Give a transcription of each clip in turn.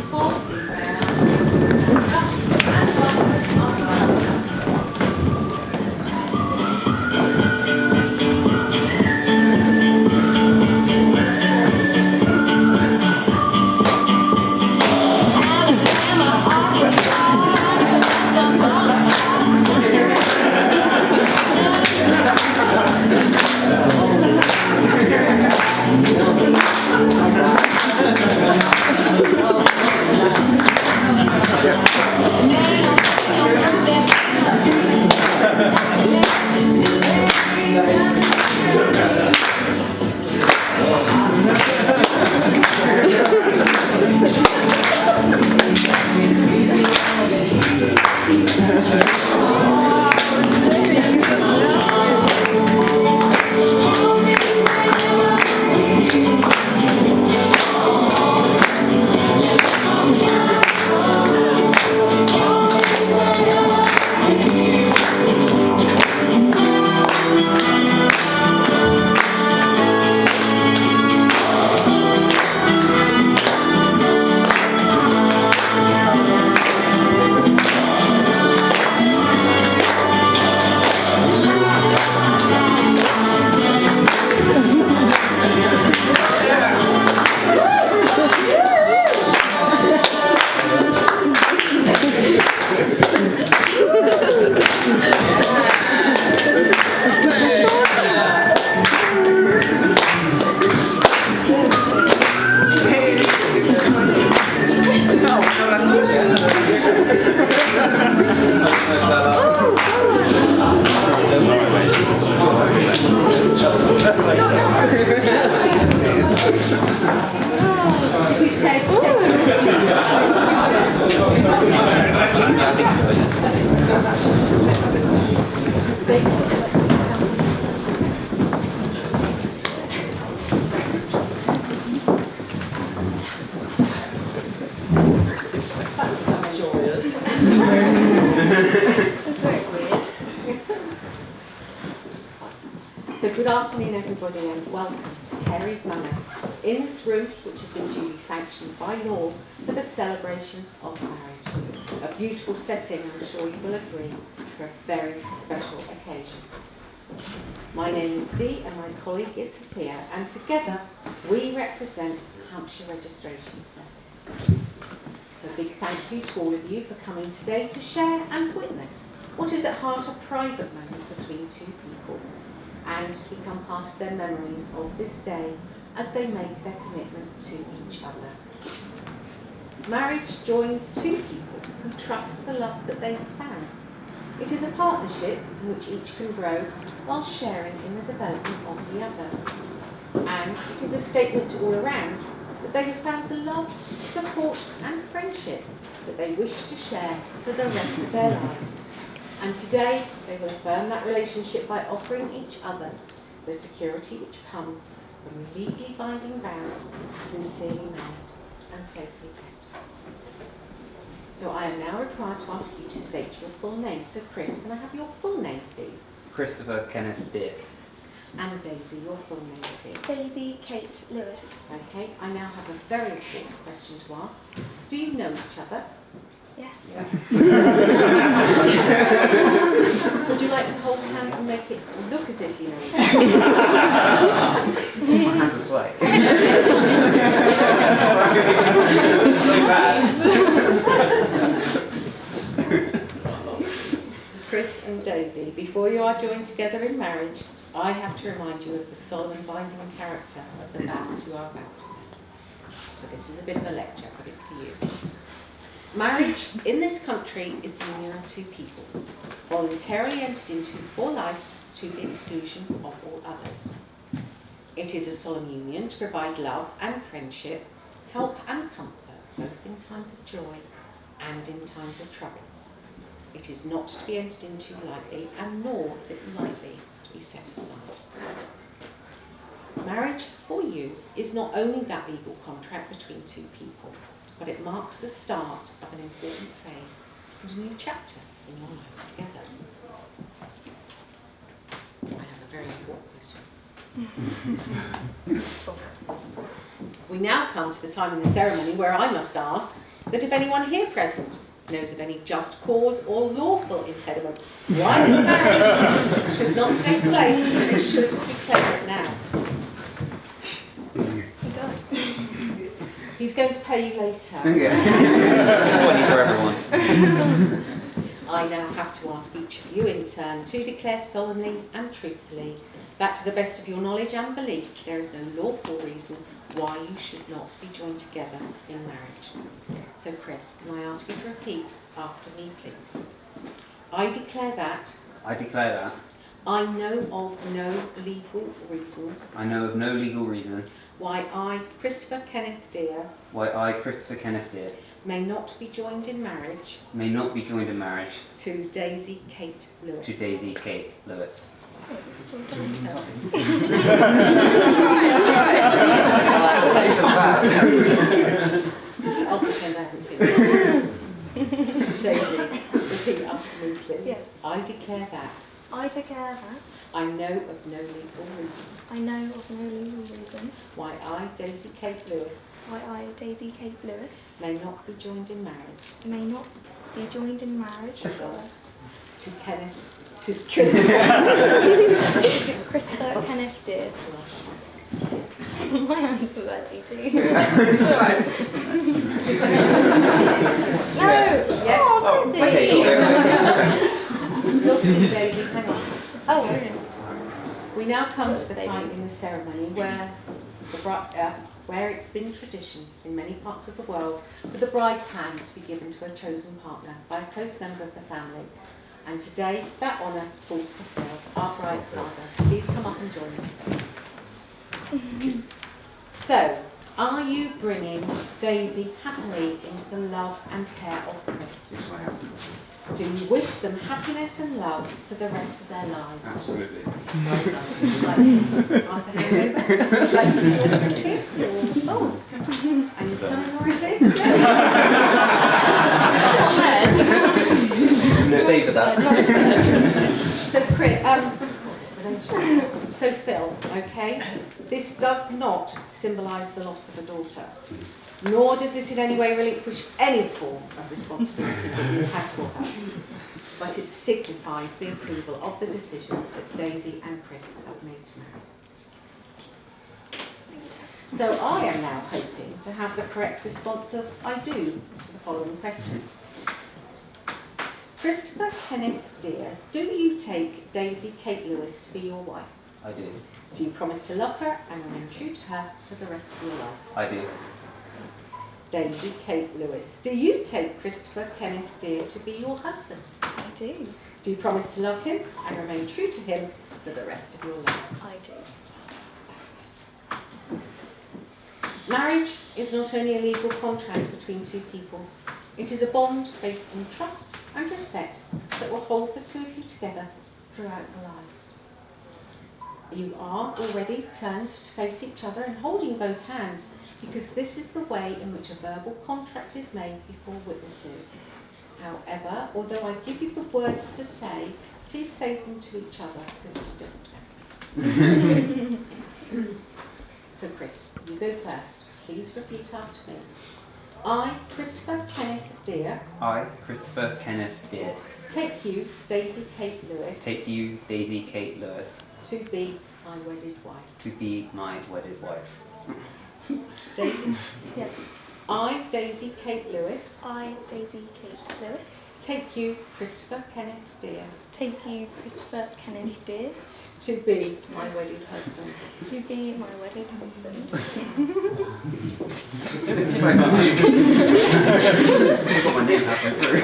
beautiful. Please may I ask you to stand up and welcome our Good afternoon, everybody, and welcome to Carey's Manor, in this room which has been duly sanctioned by law for the celebration of marriage. A beautiful setting, I'm sure you will agree, for a very special occasion. My name is Dee and my colleague is Sophia, and together we represent Hampshire Registration Service. So a big thank you to all of you for coming today to share and witness what is at heart a private moment between two people, and to become part of their memories of this day as they make their commitment to each other. Marriage joins two people who trust the love that they have found. It is a partnership in which each can grow while sharing in the development of the other. And it is a statement to all around that they have found the love, support and friendship that they wish to share for the rest of their lives. And today, they will affirm that relationship by offering each other the security which comes from legally binding vows, sincerely made and faithfully kept. So I am now required to ask you to state your full name. So Chris, can I have your full name, please? Christopher Kenneth Dick. And Daisy, your full name, please? Daisy Kate Lewis. Okay, I now have a very important question to ask. Do you know each other? Yes. Would you like to hold hands and make it look as if you know each other? My hands are sweaty. So bad. Chris and Daisy, before you are joined together in marriage, I have to remind you of the solemn and binding character of the vows you are about to make. So this is a bit of a lecture, but it's for you. Marriage in this country is the union of two people, voluntarily entered into for life to the exclusion of all others. It is a solemn union to provide love and friendship, help and comfort, both in times of joy and in times of trouble. It is not to be entered into lightly, and nor is it lightly to be set aside. Marriage for you is not only that legal contract between two people, but it marks the start of an important phase and a new chapter in your lives together. I have a very important question. We now come to the time in the ceremony where I must ask, that if anyone here present knows of any just cause or lawful impediment why this marriage should not take place, they should declare it now. He's going to pay you later. 20 for everyone. I now have to ask each of you in turn to declare solemnly and truthfully that to the best of your knowledge and belief there is no lawful reason why you should not be joined together in marriage. So Chris, can I ask you to repeat after me, please? I declare that I declare that I know of no legal reason I know of no legal reason why I, Christopher Kenneth Deere, why I, Christopher Kenneth Deere, may not be joined in marriage may not be joined in marriage to Daisy Kate Lewis. to Daisy Kate Lewis. I'll pretend I haven't seen it. Daisy, repeat after me, please. Yes. I declare that I declare that I know of no legal reason I know of no legal reason why I, Daisy Kate Lewis, why I, Daisy Kate Lewis, may not be joined in marriage may not be joined in marriage to Christopher Christopher Kenneth Deere. My hands are dirty too. No! Yeah. Oh, Okay, dirty! You'll see, Daisy, hang on. Oh, We now come to the time in the ceremony where where it's been tradition in many parts of the world for the bride's hand to be given to a chosen partner by a close member of the family. And today, that honour falls to Phil, our bride's father. Please come up and join us. So, are you bringing Daisy happily into the love and care of Chris? Yes, I am. Do you wish them happiness and love for the rest of their lives? Absolutely. Well done. Would you like to pass the hand over? Would you like to give a kiss? Or, and your son-in-law in this? Save that. So Phil, okay, this does not symbolise the loss of a daughter, nor does it in any way relinquish any form of responsibility that you had for her, but it signifies the approval of the decision that Daisy and Chris have made to marry. So I am now hoping to have the correct response of I do to the following questions. Christopher Kenneth Deere, do you take Daisy Kate Lewis to be your wife? I do. Do you promise to love her and remain true to her for the rest of your life? I do. Daisy Kate Lewis, do you take Christopher Kenneth Deere to be your husband? I do. Do you promise to love him and remain true to him for the rest of your life? I do. Marriage is not only a legal contract between two people, it is a bond based in trust and respect that will hold the two of you together throughout your lives. You are already turned to face each other and holding both hands because this is the way in which a verbal contract is made before witnesses. However, although I give you the words to say, please say them to each other because you don't. So Chris, you go first. Please repeat after me. I, Christopher Kenneth Deere, I, Christopher Kenneth Deere, take you, Daisy Kate Lewis, take you, Daisy Kate Lewis, to be my wedded wife. to be my wedded wife. Daisy? Yep. I, Daisy Kate Lewis, I, Daisy Kate Lewis, take you, Christopher Kenneth Deere, take you, Christopher Kenneth Deere, to be my wedded husband. to be my wedded husband. I've got my name halfway through.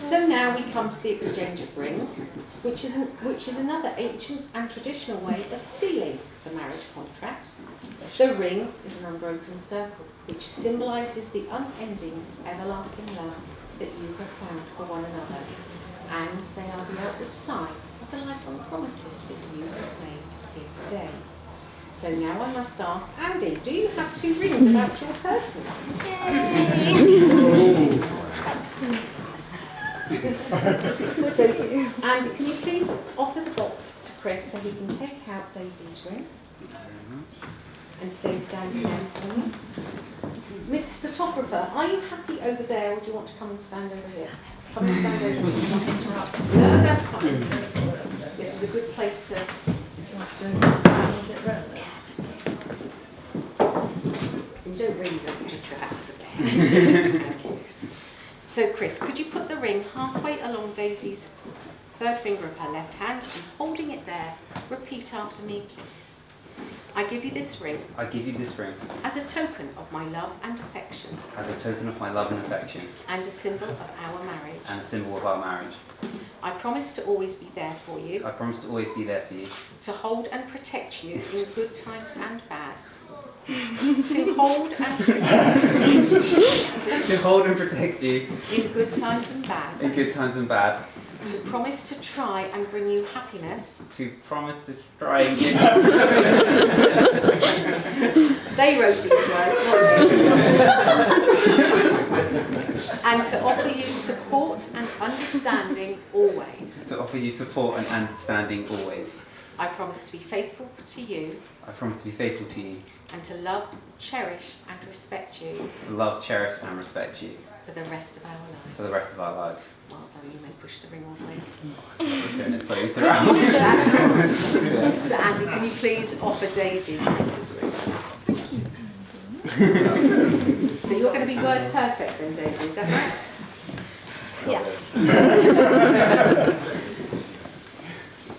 So now we come to the exchange of rings, which is another ancient and traditional way of sealing the marriage contract. The ring is an unbroken circle, which symbolises the unending, everlasting love that you have found for one another, and they are the outward sign of the lifelong promises that you have made here today. So now I must ask, Andy, do you have two rings about your person? So, Andy, can you please offer the box to Chris so he can take out Daisy's ring and stay standing there for me? photographer, are you happy over there or do you want to come and stand over here? Come and stand over here. No, that's fine. This is a good place to... You don't really know, just relax a bit. So Chris, could you put the ring halfway along Daisy's third finger of her left hand and holding it there, repeat after me, please. I give you this ring. I give you this ring. As a token of my love and affection. As a token of my love and affection. And a symbol of our marriage. And a symbol of our marriage. I promise to always be there for you. I promise to always be there for you. To hold and protect you in good times and bad. To hold and protect you. To hold and protect you. In good times and bad. In good times and bad. To promise to try and bring you happiness. To promise to try and give They wrote these words, weren't they? And to offer you support and understanding always. To offer you support and understanding always. I promise to be faithful to you. I promise to be faithful to you. And to love, cherish and respect you. To love, cherish and respect you. For the rest of our lives. For the rest of our lives. Well done, you may push the ring all the way. Just going to slow throughout. So Andy, can you please offer Daisy Chris's ring? So you're going to be word perfect then, Daisy, is that right? Yes.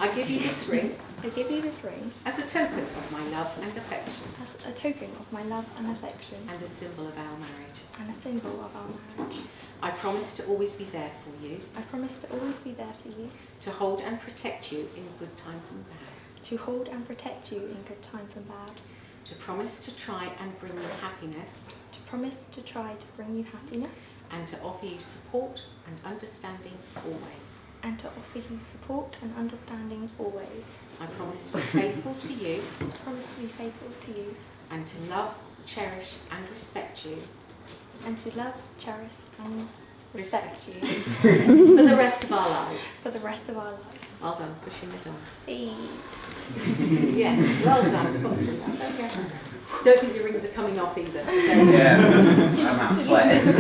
I give you this ring. I give you this ring as a token of my love and affection. As a token of my love and affection. And a symbol of our marriage. And a symbol of our marriage. I promise to always be there for you. I promise to always be there for you. To hold and protect you in good times and bad. To hold and protect you in good times and bad. To promise to try and bring you happiness. To promise to try to bring you happiness. And to offer you support and understanding always. And to offer you support and understanding always. I promise to be faithful to you. I promise to be faithful to you. And to love, cherish and respect you. And to love, cherish and respect you. For the rest of our lives. For the rest of our lives. Well done, pushing the door. Hey. Yes, well done. Got through that. Okay. Don't think your rings are coming off either. So yeah, I'm out sweating.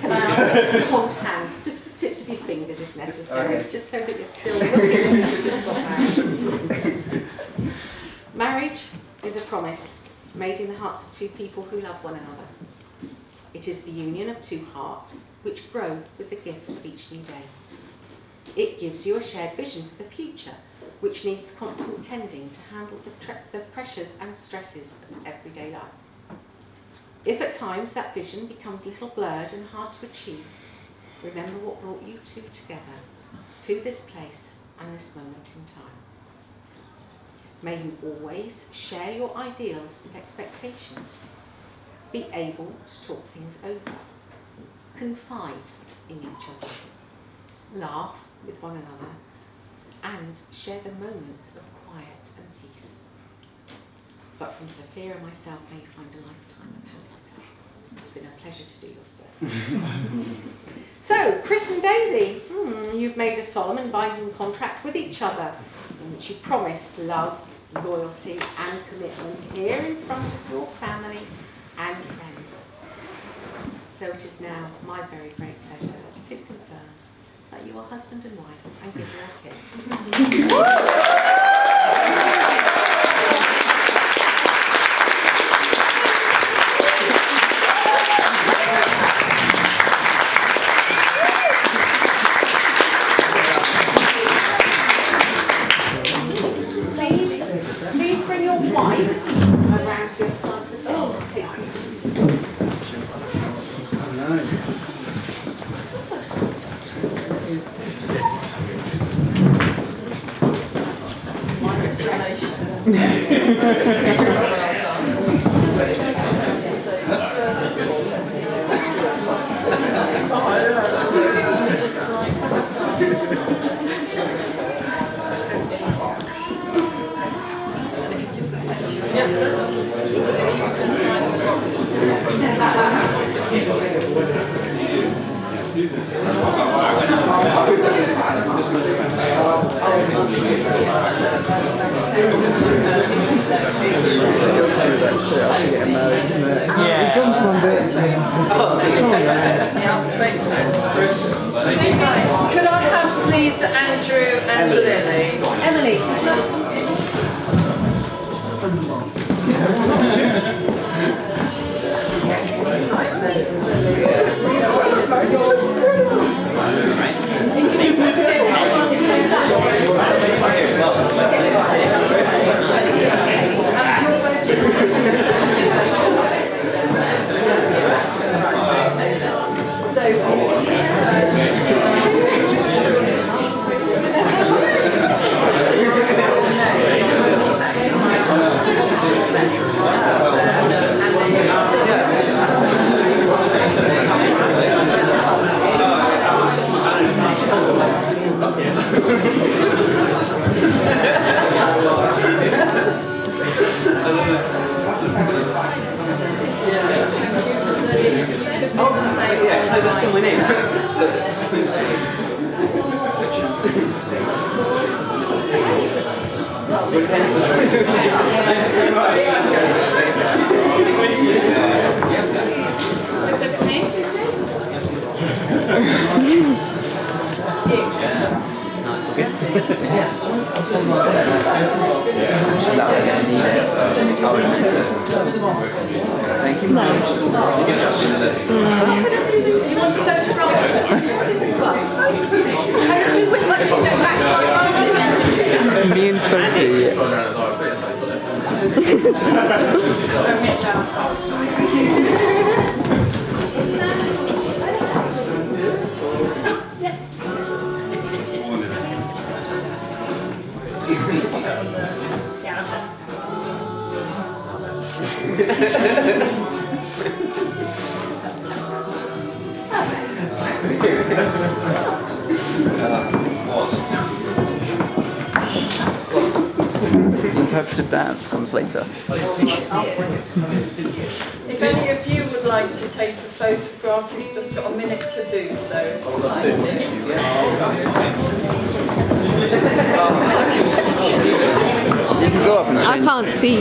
Can I ask you to hold hands, just the tips of your fingers if necessary, okay. just so that you're still Marriage is a promise made in the hearts of two people who love one another. It is the union of two hearts which grow with the gift of each new day. It gives you a shared vision for the future, which needs constant tending to handle the pressures and stresses of everyday life. If at times that vision becomes a little blurred and hard to achieve, remember what brought you two together, to this place and this moment in time. May you always share your ideals and expectations, be able to talk things over, confide in each other, laugh with one another, and share the moments of quiet and peace. But from Sophia and myself, may you find a lifetime of happiness. It's been a pleasure to do your service. So, Chris and Daisy, you've made a solemn and binding contract with each other, in which you promise love, loyalty and commitment here in front of your family and friends. So it is now my very great pleasure to confirm that you are husband and wife and give you a kiss. Please bring your wife around to the other side of the table. Take some seats. Yes. Could I have please Andrew and Lily? Emily, would you like to come to this? That's still my name. Thank you. Do you want to photograph this as well? Let's just go back to Me and Sophie. Interpretive dance comes later. If any of you would like to take a photograph, you've just got a minute to do so. You can go up and change. I can't see.